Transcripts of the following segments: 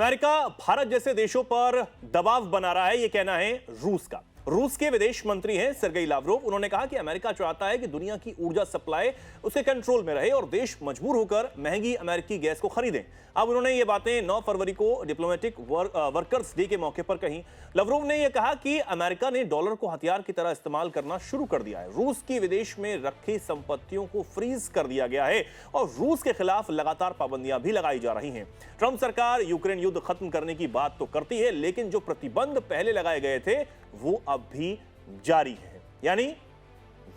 America Bharat जैसे देशों पर दबाव बना रहा है, यह कहना है रूस का। रूस के विदेश मंत्री हैं सर्गेई लावरोव। उन्होंने कहा कि अमेरिका चाहता है कि दुनिया की ऊर्जा सप्लाई उसके कंट्रोल में रहे और देश मजबूर होकर महंगी अमेरिकी गैस को खरीदें। अब उन्होंने ये बातें 9 फरवरी को डिप्लोमेटिक वर्कर्स डे के मौके पर कही। लावरोव ने यह कहा कि अमेरिका ने डॉलर को हथियार की तरह इस्तेमाल करना शुरू कर दिया है। रूस की विदेश में रखी संपत्तियों को फ्रीज कर दिया गया है और रूस के खिलाफ लगातार पाबंदियां भी लगाई जा रही हैं। ट्रंप सरकार यूक्रेन युद्ध खत्म करने की बात तो करती है, लेकिन जो प्रतिबंध पहले लगाए गए थे वो अब भी जारी है। यानी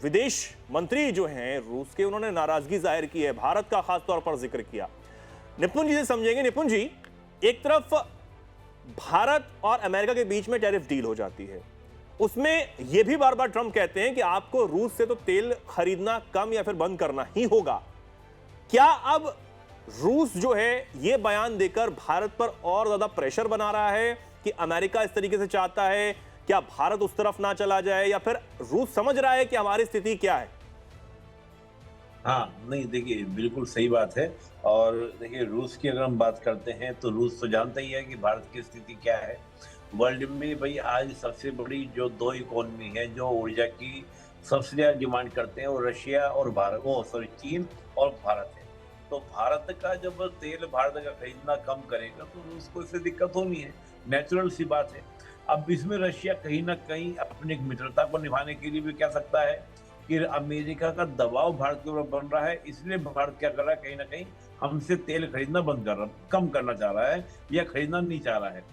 विदेश मंत्री जो हैं रूस के, उन्होंने नाराजगी जाहिर की है, भारत का खास तौर पर जिक्र किया। निपुण जी से समझेंगे। निपुण जी, एक तरफ भारत और अमेरिका के बीच में टैरिफ डील हो जाती है, उसमें यह भी बार बार ट्रंप कहते हैं कि आपको रूस से तो तेल खरीदना कम या फिर बंद करना ही होगा। क्या अब रूस जो है यह बयान देकर भारत पर और ज्यादा प्रेशर बना रहा है कि अमेरिका इस तरीके से चाहता है, क्या भारत उस तरफ ना चला जाए, या फिर रूस समझ रहा है कि हमारी स्थिति क्या है? हाँ, नहीं देखिए बिल्कुल सही बात है। और देखिए रूस की अगर हम बात करते हैं तो रूस तो जानता ही है कि भारत की स्थिति क्या है। वर्ल्ड में भाई आज सबसे बड़ी जो दो इकोनॉमी है जो ऊर्जा की सबसे ज्यादा डिमांड करते हैं वो रशिया और चीन और भारत है। तो भारत का जब तेल भारत का खरीदना कम करेगा तो रूस को इससे दिक्कत होनी है, नेचुरल सी बात है। अब इसमें रशिया कहीं ना कहीं अपनी मित्रता को निभाने के लिए भी कह सकता है कि अमेरिका का दबाव भारत के ऊपर बन रहा है, इसलिए भारत क्या कर रहा है, कहीं ना कहीं हमसे तेल खरीदना कम करना चाह रहा है या खरीदना नहीं चाह रहा है।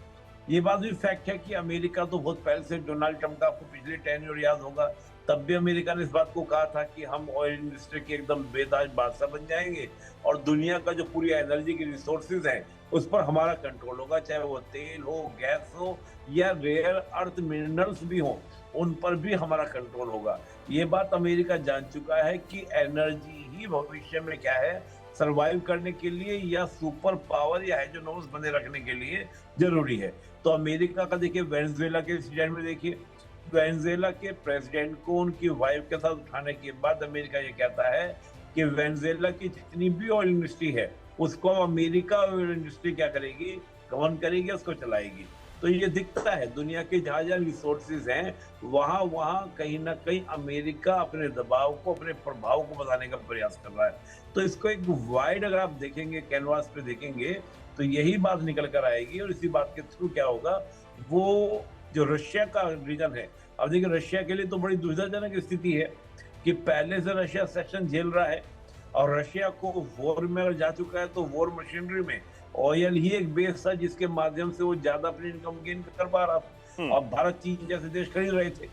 ये बात भी फैक्ट है कि अमेरिका तो बहुत पहले से, डोनाल्ड ट्रंप का आपको पिछले 10 ईयर याद होगा, तब भी अमेरिका ने इस बात को कहा था कि हम ऑयल इंडस्ट्री के एकदम बेताज बादशाह बन जाएंगे और दुनिया का जो पूरी एनर्जी की रिसोर्सेज हैं उस पर हमारा कंट्रोल होगा, चाहे वो तेल हो, गैस हो या रेयर अर्थ मिनरल्स भी हो, उन पर भी हमारा कंट्रोल होगा। ये बात अमेरिका जान चुका है कि एनर्जी ही भविष्य में क्या है, सरवाइव करने के लिए या सुपर पावर या हेजेमोनी बने रखने के लिए जरूरी है। तो अमेरिका का देखिए वेनेजुएला के इंसिडेंट में देखिए, वेनेजुएला के प्रेसिडेंट को उनकी वाइफ के साथ उठाने के बाद अमेरिका ये कहता है कि वेनेजुएला की जितनी भी ऑयल इंडस्ट्री है उसको अमेरिका ऑयल इंडस्ट्री क्या करेगी, गवर्न करेगी, उसको चलाएगी। तो ये दिखता है दुनिया के जहां जहां रिसोर्सेज हैं वहां वहां कहीं ना कहीं अमेरिका अपने दबाव को, अपने प्रभाव को बताने का प्रयास कर रहा है। तो इसको एक वाइड अगर आप देखेंगे, कैनवास पे देखेंगे तो यही बात निकल कर आएगी। और इसी बात के थ्रू क्या होगा, वो जो रशिया का रीजन है, अब देखिए रशिया के लिए तो बड़ी दुविधाजनक स्थिति है कि पहले से रशिया सेक्शन झेल रहा है और रशिया को वॉर में अगर जा चुका है तो वॉर मशीनरी में ऑयल ही एक बेस था जिसके माध्यम से वो ज्यादा अपनी इनकम गेन कर पा रहा था। और भारत चीन जैसे देश खरीद रहे थे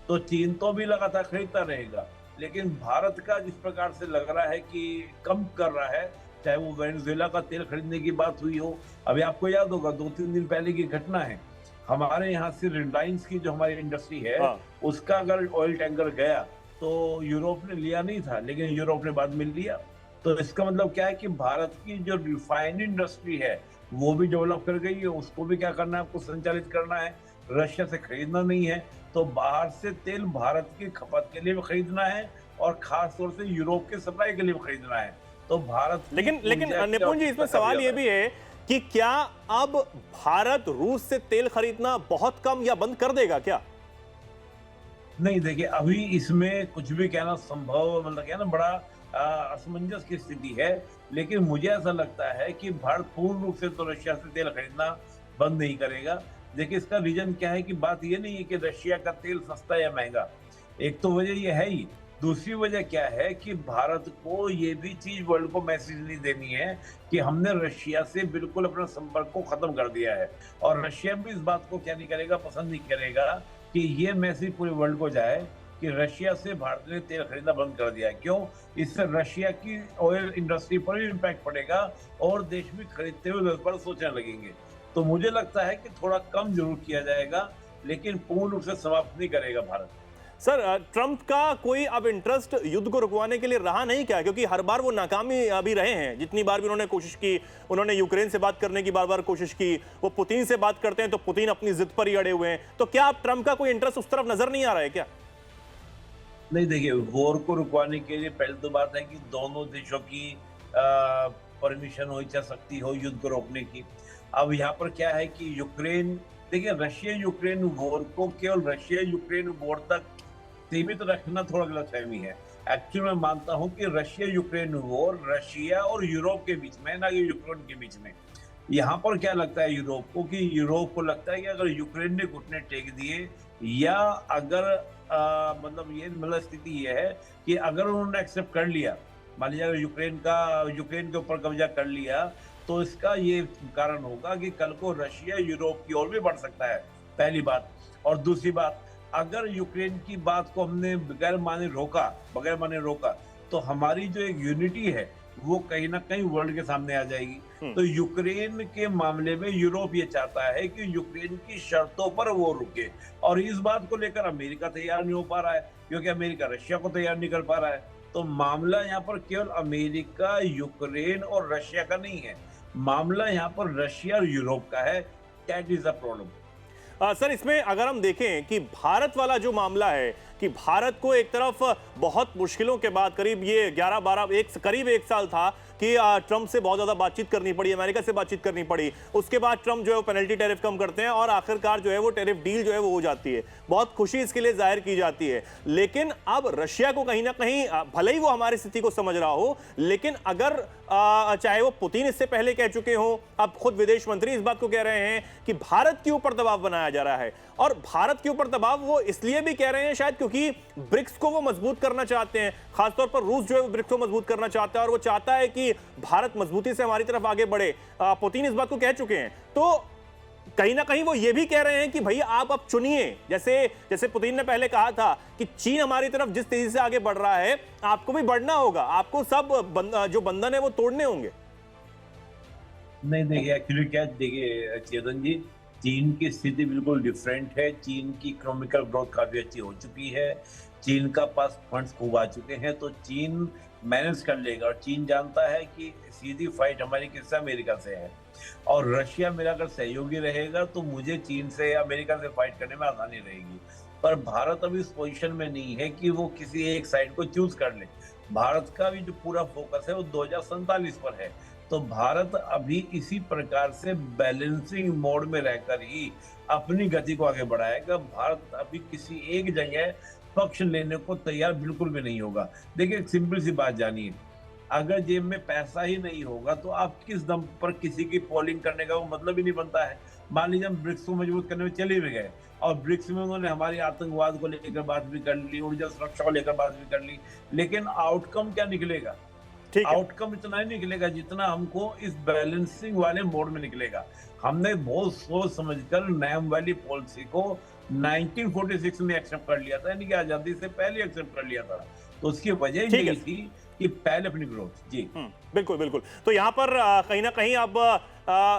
तो चीन तो भी लगातार खरीदता रहेगा, लेकिन भारत का जिस प्रकार से लग रहा है कि कम कर रहा है, चाहे वो वेनेजुएला का तेल खरीदने की बात हुई हो। अभी आपको याद होगा 2-3 दिन पहले की घटना है, हमारे यहाँ से रिलायंस की जो हमारी इंडस्ट्री है उसका अगर ऑयल टैंकर गया तो यूरोप ने लिया नहीं था, लेकिन यूरोप ने बाद में लिया। तो इसका मतलब क्या है कि भारत की जो रिफाइनरी इंडस्ट्री है वो भी डेवलप कर गई है, उसको भी क्या करना है, आपको संचालित करना है, रशिया से खरीदना नहीं है। तो बाहर से तेल भारत की खपत के लिए भी खरीदना है और खास तौर से यूरोप के सप्लाई के लिए भी खरीदना है। तो भारत लेकिन निपुण जी, इसमें सवाल ये भी है कि क्या अब भारत रूस से तेल खरीदना बहुत कम या बंद कर देगा क्या? नहीं देखिए, अभी इसमें कुछ भी कहना संभव, मतलब क्या ना, बड़ा असमंजस की स्थिति है। लेकिन मुझे ऐसा लगता है कि भारत पूर्ण रूप से तो रशिया से तेल खरीदना बंद नहीं करेगा। देखिए इसका रीजन क्या है कि बात ये नहीं है कि रशिया का तेल सस्ता या महंगा, एक तो वजह ये है ही, दूसरी वजह क्या है कि भारत को ये भी चीज वर्ल्ड को मैसेज नहीं देनी है कि हमने रशिया से बिल्कुल अपना संपर्क को खत्म कर दिया है। और रशिया भी इस बात को क्या नहीं करेगा, पसंद नहीं करेगा कि ये मैसेज पूरे वर्ल्ड को जाए कि रशिया से भारत ने तेल खरीदना बंद कर दिया है। क्यों? इससे रशिया की ऑयल इंडस्ट्री पर भी इम्पैक्ट पड़ेगा और देश भी खरीदते हुए पर सोचने लगेंगे। तो मुझे लगता है कि थोड़ा कम जरूर किया जाएगा, लेकिन पूर्ण रूप से समाप्त नहीं करेगा भारत। सर, ट्रंप का कोई अब इंटरेस्ट युद्ध को रुकवाने के लिए रहा नहीं क्या? क्योंकि हर बार वो नाकामी अभी रहे हैं। जितनी बार भी उन्होंने कोशिश की, उन्होंने यूक्रेन से बात करने की बार बार कोशिश की, वो पुतिन से बात करते हैं तो पुतिन अपनी जिद पर ही अड़े हुए हैं। तो क्या अब ट्रंप का कोई इंटरेस्ट उस तरफ नजर नहीं आ रहा है क्या? नहीं देखिए, वॉर को रुकवाने के लिए पहले तो बात है कि दोनों देशों की परमिशन हो, इच्छा शक्ति हो युद्ध को रोकने की। अब यहाँ पर क्या है कि यूक्रेन, देखिए रशिया यूक्रेन वॉर को केवल रशिया यूक्रेन वॉर तक सीमित रखना थोड़ा गलतफहमी है। एक्चुअली मैं मानता हूँ कि रशिया यूक्रेन वॉर रशिया और यूरोप के बीच में, ना कि यूक्रेन के बीच में। यहाँ पर क्या लगता है यूरोप को, कि यूरोप को लगता है कि अगर यूक्रेन ने घुटने टेक दिए, या अगर मतलब स्थिति ये है कि अगर उन्होंने एक्सेप्ट कर लिया, मान लीजिए अगर यूक्रेन के ऊपर कब्जा कर लिया, तो इसका ये कारण होगा कि कल को रशिया यूरोप की ओर भी बढ़ सकता है, पहली बात। और दूसरी बात, अगर यूक्रेन की बात को हमने बगैर माने रोका, तो हमारी जो एक यूनिटी है वो कहीं ना कहीं वर्ल्ड के सामने आ जाएगी। तो यूक्रेन के मामले में यूरोप ये चाहता है कि यूक्रेन की शर्तों पर वो रुके, और इस बात को लेकर अमेरिका तैयार नहीं हो पा रहा है, क्योंकि अमेरिका रशिया को तैयार नहीं कर पा रहा है। तो मामला यहाँ पर केवल अमेरिका, यूक्रेन और रशिया का नहीं है, मामला यहाँ पर रशिया और यूरोप का है। That is the problem. Sir, इसमें अगर हम देखें कि भारत वाला जो मामला है कि भारत को एक तरफ बहुत मुश्किलों के बाद करीब 1 साल था कि ट्रंप से बहुत ज्यादा बातचीत करनी पड़ी, अमेरिका से बातचीत करनी पड़ी। उसके बाद ट्रंप जो है वो पेनल्टी टैरिफ कम करते हैं और आखिरकार जो है वो टैरिफ डील जो है वो हो जाती है। बहुत खुशी इसके लिए जाहिर की जाती है। लेकिन अब रशिया को कहीं ना कहीं, भले ही वो हमारी स्थिति को समझ रहा हो, लेकिन अगर चाहे वो पुतिन इससे पहले कह चुके हो, अब खुद विदेश मंत्री इस बात को कह रहे हैं कि भारत के ऊपर दबाव बनाया जा रहा है। और भारत के ऊपर दबाव वो इसलिए भी कह रहे हैं शायद क्योंकि ब्रिक्स को वो मजबूत करना चाहते हैं। खासतौर पर रूस जो है वो ब्रिक्स को मजबूत करना चाहता है और वो चाहता है कि भारत मजबूती से हमारी तरफ आगे बढ़े। पुतिन इस बात को कह चुके हैं। तो कहीं ना कहीं वो ये भी कह रहे हैं कि भैया आप अब चुनिए, जैसे पुतिन ने पहले कहा था कि चीन हमारी तरफ जिस तेजी से आगे बढ़ रहा है, आपको भी बढ़ना होगा, आपको सब जो बंधन है वो तोड़ने होंगे। नहीं, देखिए एक्चुअली क्या, देखिए चेतन जी, चीन की स्थिति बिल्कुल डिफरेंट है। चीन की इकोनॉमिकल ग्रोथ काफी अच्छी हो चुकी है, चीन का पास फंड्स खूब आ चुके हैं, तो चीन मैनेज कर लेगा। और चीन जानता है कि सीधी फाइट हमारी किससे, अमेरिका से है, और रशिया मेरा अगर सहयोगी रहेगा तो मुझे चीन से या अमेरिका से फाइट करने में आसानी रहेगी। पर भारत अभी इस पोजीशन में नहीं है कि वो किसी एक साइड को चूज कर ले। भारत का भी जो पूरा फोकस है वो 2047 पर है। तो भारत अभी इसी प्रकार से बैलेंसिंग मोड में रहकर ही अपनी गति को आगे बढ़ाएगा। भारत अभी किसी एक जगह पक्ष लेने को तैयार बिल्कुल भी नहीं होगा। देखिए एक सिंपल सी बात जानिए, अगर जेब में पैसा ही नहीं होगा तो आप किस दम पर किसी की पोलिंग करने का वो मतलब ही नहीं बनता है। मान लीजिए हम ब्रिक्स को मजबूत करने में चले भी गए और ब्रिक्स में उन्होंने हमारी आतंकवाद को लेकर बात भी कर ली, ऊर्जा सुरक्षा को लेकर बात भी कर ली, लेकिन आउटकम क्या निकलेगा? आउटकम इतना ही निकलेगा जितना हमको इस बैलेंसिंग वाले मोड में निकलेगा। हमने बहुत सोच समझकर नैम वैली पॉलिसी को 1946 में एक्सेप्ट कर लिया था, यानी कि आजादी से पहले एक्सेप्ट कर लिया था। तो उसकी वजह यही थी कि पहले अपनी ग्रोथ। जी बिल्कुल बिल्कुल। तो यहाँ पर कहीं ना कहीं अब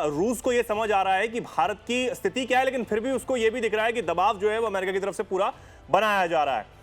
रूस को ये समझ आ रहा है कि भारत की स्थिति क्या है, लेकिन फिर भी उसको ये भी दिख रहा है कि दबाव जो है वो अमेरिका की तरफ से पूरा बनाया जा रहा है।